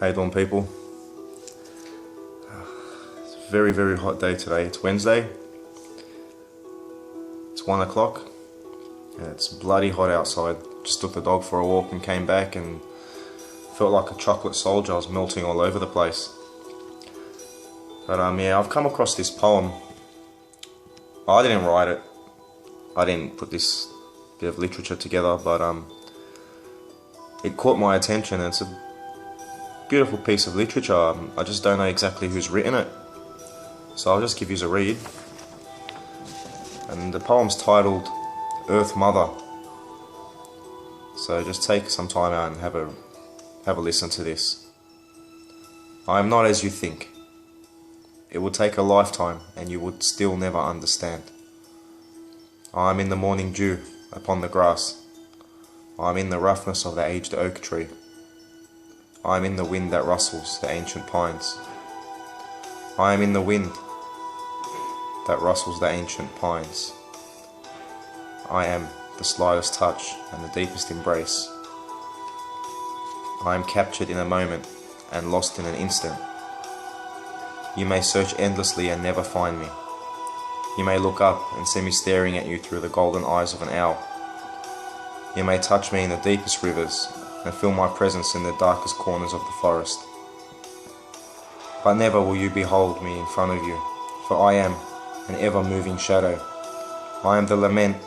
How you doing, people? It's a very, very hot day today. It's Wednesday. It's 1 o'clock and it's bloody hot outside. Just took the dog for a walk and came back and felt like a chocolate soldier. I was melting all over the place. But yeah, I've come across this poem. I didn't write it. I didn't put this bit of literature together, but it caught my attention. It's a beautiful piece of literature. I just don't know exactly who's written it, so I'll just give you a read. And the poem's titled Earth Mother. So just take some time out and have a listen to this. I am not as you think. It would take a lifetime and you would still never understand. I am in the morning dew upon the grass. I am in the roughness of the aged oak tree. I am in the wind that rustles the ancient pines. I am in the wind that rustles the ancient pines. I am the slightest touch and the deepest embrace. I am captured in a moment and lost in an instant. You may search endlessly and never find me. You may look up and see me staring at you through the golden eyes of an owl. You may touch me in the deepest rivers and feel my presence in the darkest corners of the forest. But never will you behold me in front of you, for I am an ever-moving shadow. I am the lament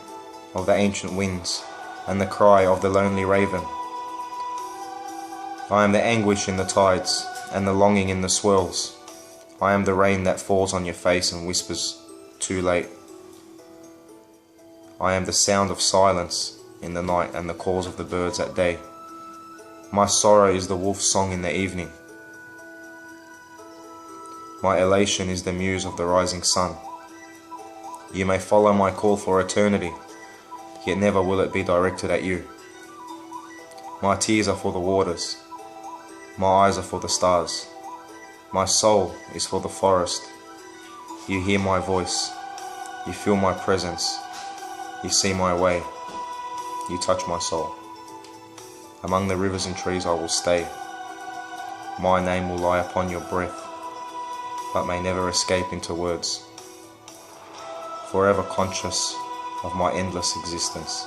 of the ancient winds and the cry of the lonely raven. I am the anguish in the tides and the longing in the swirls. I am the rain that falls on your face and whispers, too late. I am the sound of silence in the night and the calls of the birds at day. My sorrow is the wolf's song in the evening. My elation is the muse of the rising sun. You may follow my call for eternity, yet never will it be directed at you. My tears are for the waters. My eyes are for the stars. My soul is for the forest. You hear my voice. You feel my presence. You see my way. You touch my soul. Among the rivers and trees I will stay. My name will lie upon your breath, but may never escape into words. Forever conscious of my endless existence.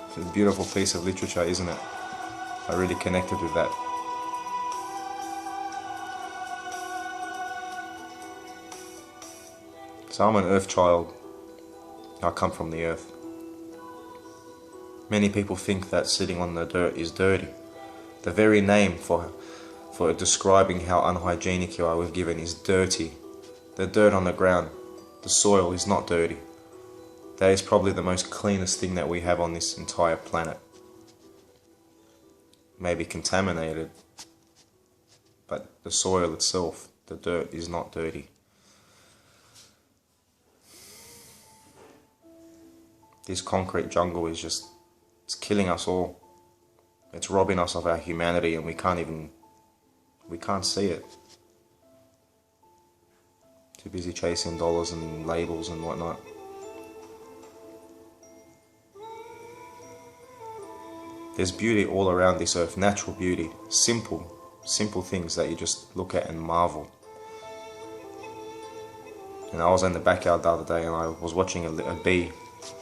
It's a beautiful piece of literature, isn't it? I really connected with that. So I'm an earth child. I come from the earth. Many people think that sitting on the dirt is dirty. The very name for describing how unhygienic you are we've given is dirty. The dirt on the ground, the soil, is not dirty. That is probably the most cleanest thing that we have on this entire planet. Maybe contaminated, but the soil itself, the dirt, is not dirty. This concrete jungle is just, it's killing us all. It's robbing us of our humanity and we can't see it. Too busy chasing dollars and labels and whatnot. There's beauty all around this earth, natural beauty, simple things that you just look at and marvel. And I was in the backyard the other day and I was watching a bee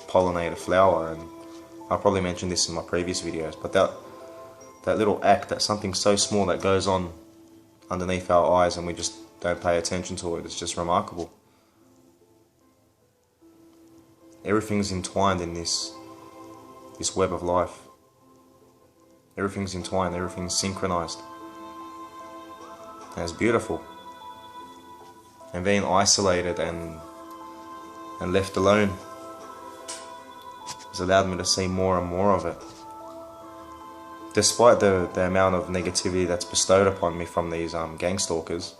pollinate a flower, and I probably mentioned this in my previous videos, but that little act, that something so small that goes on underneath our eyes and we just don't pay attention to it, it's just remarkable. Everything's entwined in this web of life. Everything's entwined, everything's synchronized. And it's beautiful. And being isolated and left alone has allowed me to see more and more of it. Despite the amount of negativity that's bestowed upon me from these gangstalkers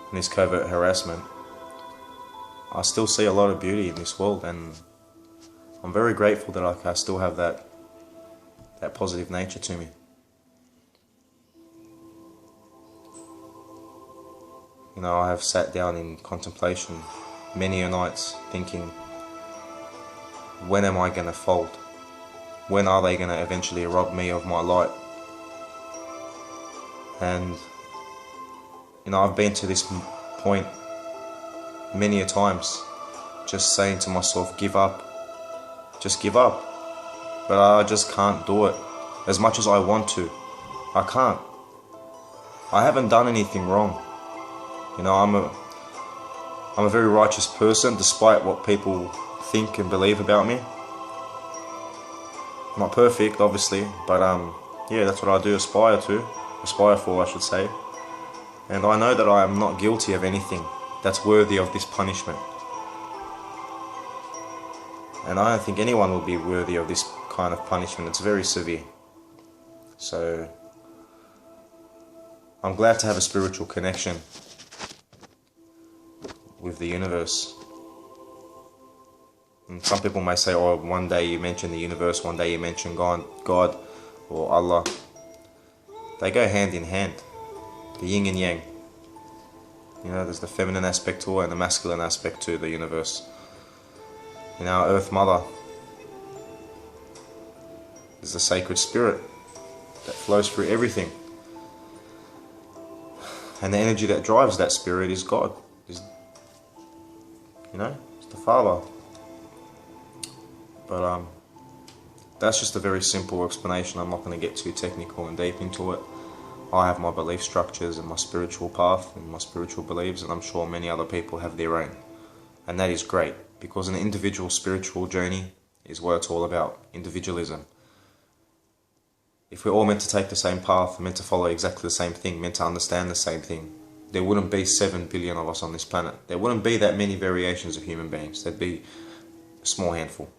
and this covert harassment, I still see a lot of beauty in this world, and I'm very grateful that I still have that positive nature to me. You know, I have sat down in contemplation many a nights thinking, when am I going to fold? when are they going to eventually rob me of my light? And I've been to this point many a times, just saying to myself, give up, just give up. But I just can't do it. As much as I want to, I can't. I haven't done anything wrong. I'm a very righteous person, despite what people think and believe about me. I'm not perfect, obviously, but yeah, that's what I do aspire for, I should say. And I know that I am not guilty of anything that's worthy of this punishment. And I don't think anyone will be worthy of this kind of punishment. It's very severe. So I'm glad to have a spiritual connection with the universe. And some people may say, oh, one day you mention the universe, one day you mention God or Allah. They go hand in hand, the yin and yang. There's the feminine aspect to it and the masculine aspect to the universe. Our Earth Mother is the sacred spirit that flows through everything. And the energy that drives that spirit is God. It's the Father. But that's just a very simple explanation. I'm not going to get too technical and deep into it. I have my belief structures and my spiritual path and my spiritual beliefs, and I'm sure many other people have their own. And that is great, because an individual spiritual journey is what it's all about, individualism. If we're all meant to take the same path, meant to follow exactly the same thing, meant to understand the same thing, there wouldn't be 7 billion of us on this planet. There wouldn't be that many variations of human beings. There'd be a small handful.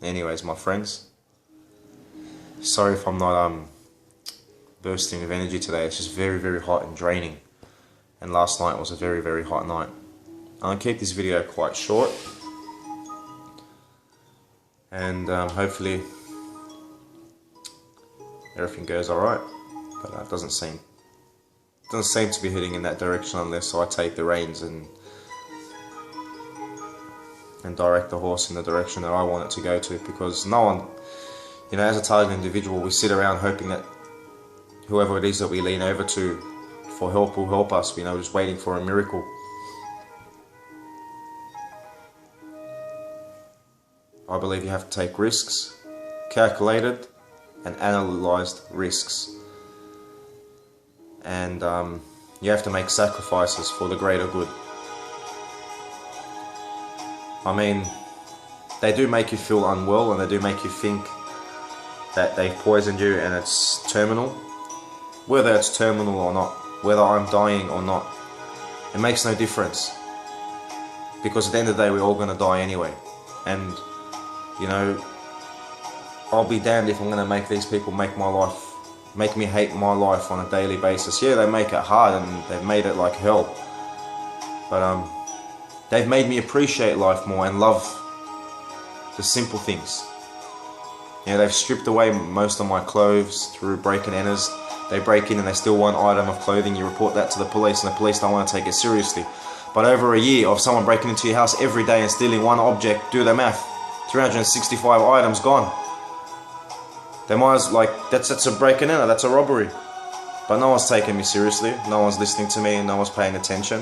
Anyways, my friends, sorry if I'm not bursting with energy today. It's just very, very hot and draining. And last night was a very, very hot night. I'll keep this video quite short, and hopefully everything goes alright, but it doesn't seem to be heading in that direction unless I take the reins and direct the horse in the direction that I want it to go to, because no one, as a targeted individual, we sit around hoping that whoever it is that we lean over to for help will help us, just waiting for a miracle. I believe you have to take risks, calculated and analysed risks. And you have to make sacrifices for the greater good. I mean, they do make you feel unwell, and they do make you think that they've poisoned you and it's terminal. Whether it's terminal or not, whether I'm dying or not, it makes no difference. Because at the end of the day, we're all going to die anyway. And I'll be damned if I'm going to make these people make me hate my life on a daily basis. Yeah, they make it hard and they've made it like hell. But they've made me appreciate life more and love the simple things. They've stripped away most of my clothes through break and enters. They break in and they steal one item of clothing. You report that to the police, and the police don't want to take it seriously. But over a year of someone breaking into your house every day and stealing one object, do the math, 365 items gone. They might as that's a break and enter, that's a robbery. But no one's taking me seriously, no one's listening to me, no one's paying attention.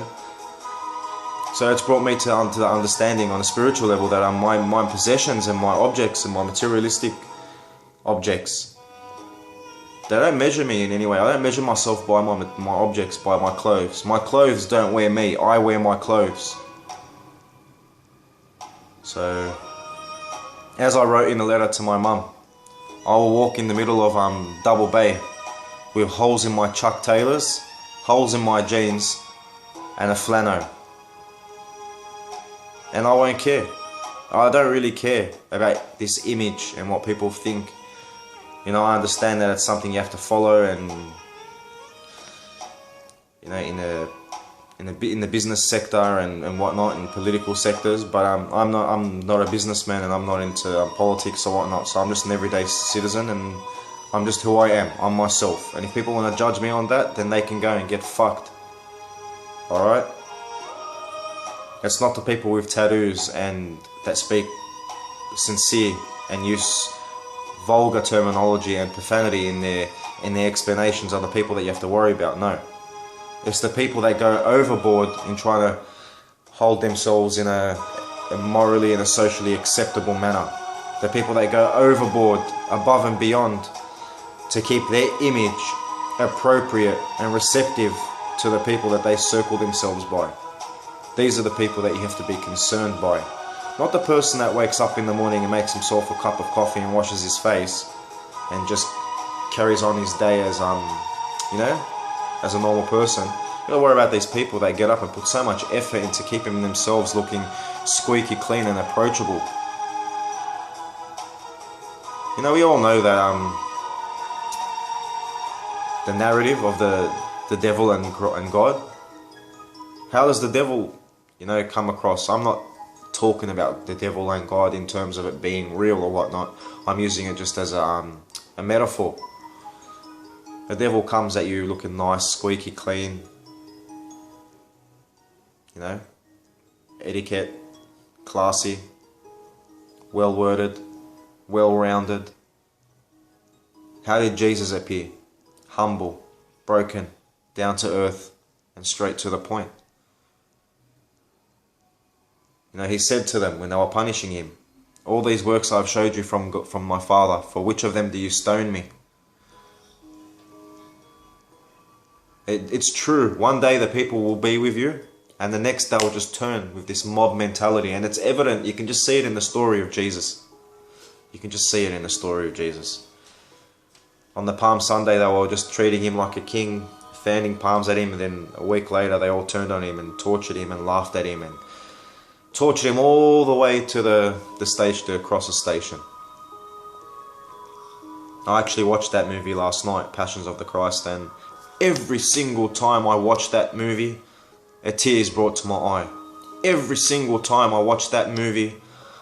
So it's brought me to the understanding on a spiritual level that my possessions and my objects and my materialistic objects, they don't measure me in any way. I don't measure myself by my objects, by my clothes. My clothes don't wear me, I wear my clothes. So, as I wrote in a letter to my mum, I will walk in the middle of Double Bay with holes in my Chuck Taylors, holes in my jeans, and a flannel. And I won't care. I don't really care about this image and what people think. I understand that it's something you have to follow, and in the business sector and whatnot, in political sectors. But I'm not a businessman, and I'm not into politics or whatnot. So I'm just an everyday citizen, and I'm just who I am. I'm myself. And if people want to judge me on that, then they can go and get fucked. All right. It's not the people with tattoos and that speak sincere and use vulgar terminology and profanity in their explanations are the people that you have to worry about. No. It's the people that go overboard in trying to hold themselves in a morally and a socially acceptable manner. The people that go overboard, above and beyond, to keep their image appropriate and receptive to the people that they circle themselves by. These are the people that you have to be concerned by. Not the person that wakes up in the morning and makes himself a cup of coffee and washes his face and just carries on his day as as a normal person. You gotta worry about these people that get up and put so much effort into keeping themselves looking squeaky clean and approachable. You know, we all know that the narrative of the devil and God. How does the devil, come across? I'm not talking about the devil and God in terms of it being real or whatnot. I'm using it just as a metaphor. The devil comes at you looking nice, squeaky clean, etiquette, classy, well-worded, well-rounded. How did Jesus appear? Humble, broken, down to earth, and straight to the point. He said to them when they were punishing him, "All these works I've showed you from my Father, for which of them do you stone me?" It's true, one day the people will be with you, and the next they will just turn with this mob mentality, and it's evident. You can just see it in the story of Jesus. You can just see it in the story of Jesus. On the Palm Sunday, they were just treating him like a king, fanning palms at him, and then a week later they all turned on him and tortured him and laughed at him and tortured him all the way to the stage, to across the station. I actually watched that movie last night, Passions of the Christ, and every single time I watched that movie, a tear is brought to my eye. Every single time I watch that movie,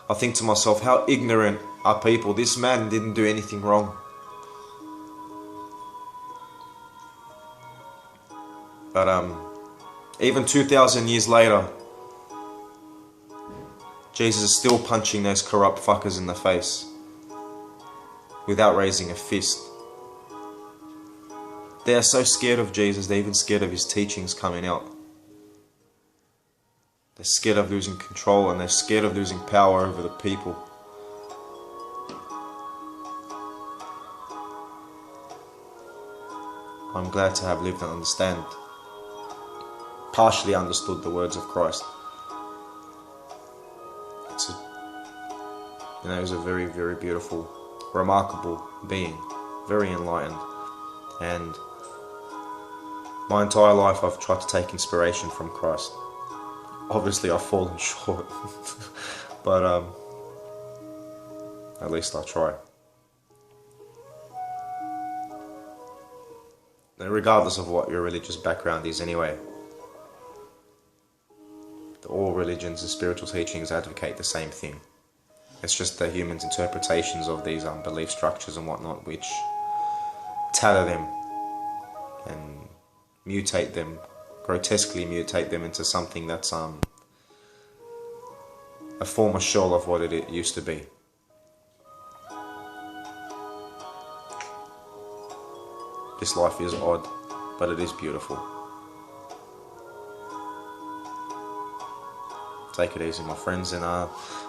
I think to myself, how ignorant are people? This man didn't do anything wrong. But even 2,000 years later, Jesus is still punching those corrupt fuckers in the face without raising a fist. They are so scared of Jesus, they're even scared of his teachings coming out. They're scared of losing control, and they're scared of losing power over the people. I'm glad to have lived and understand, partially understood the words of Christ. He's a very, very beautiful, remarkable being, very enlightened, and my entire life I've tried to take inspiration from Christ. Obviously I've fallen short, but at least I try. And regardless of what your religious background is anyway, all religions and spiritual teachings advocate the same thing. It's just the humans' interpretations of these belief structures and whatnot which tatter them and mutate them, grotesquely mutate them into something that's a former shell of what it used to be. This life is odd, but it is beautiful. Take it easy, my friends, and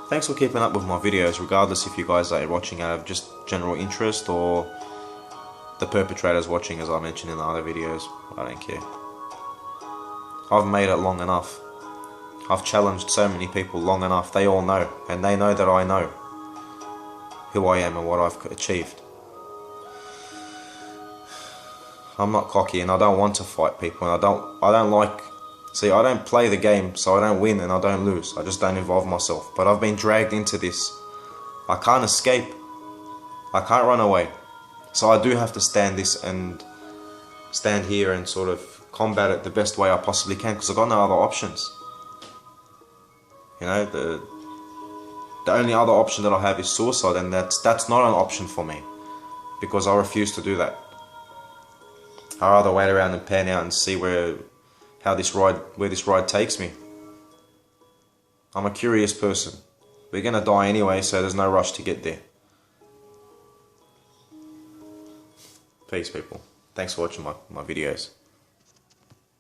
thanks for keeping up with my videos, regardless if you guys are watching out of just general interest or the perpetrators watching, as I mentioned in the other videos. I don't care. I've made it long enough. I've challenged so many people long enough. They all know, and they know that I know who I am and what I've achieved. I'm not cocky, and I don't want to fight people, and I don't play the game, so I don't win and I don't lose. I just don't involve myself. But I've been dragged into this. I can't escape. I can't run away. So I do have to stand here and sort of combat it the best way I possibly can, because I've got no other options. The only other option that I have is suicide, and that's not an option for me, because I refuse to do that. I'd rather wait around and pan out and see where this ride takes me. I'm a curious person. We're gonna die anyway, so there's no rush to get there. Peace, people. Thanks for watching my videos.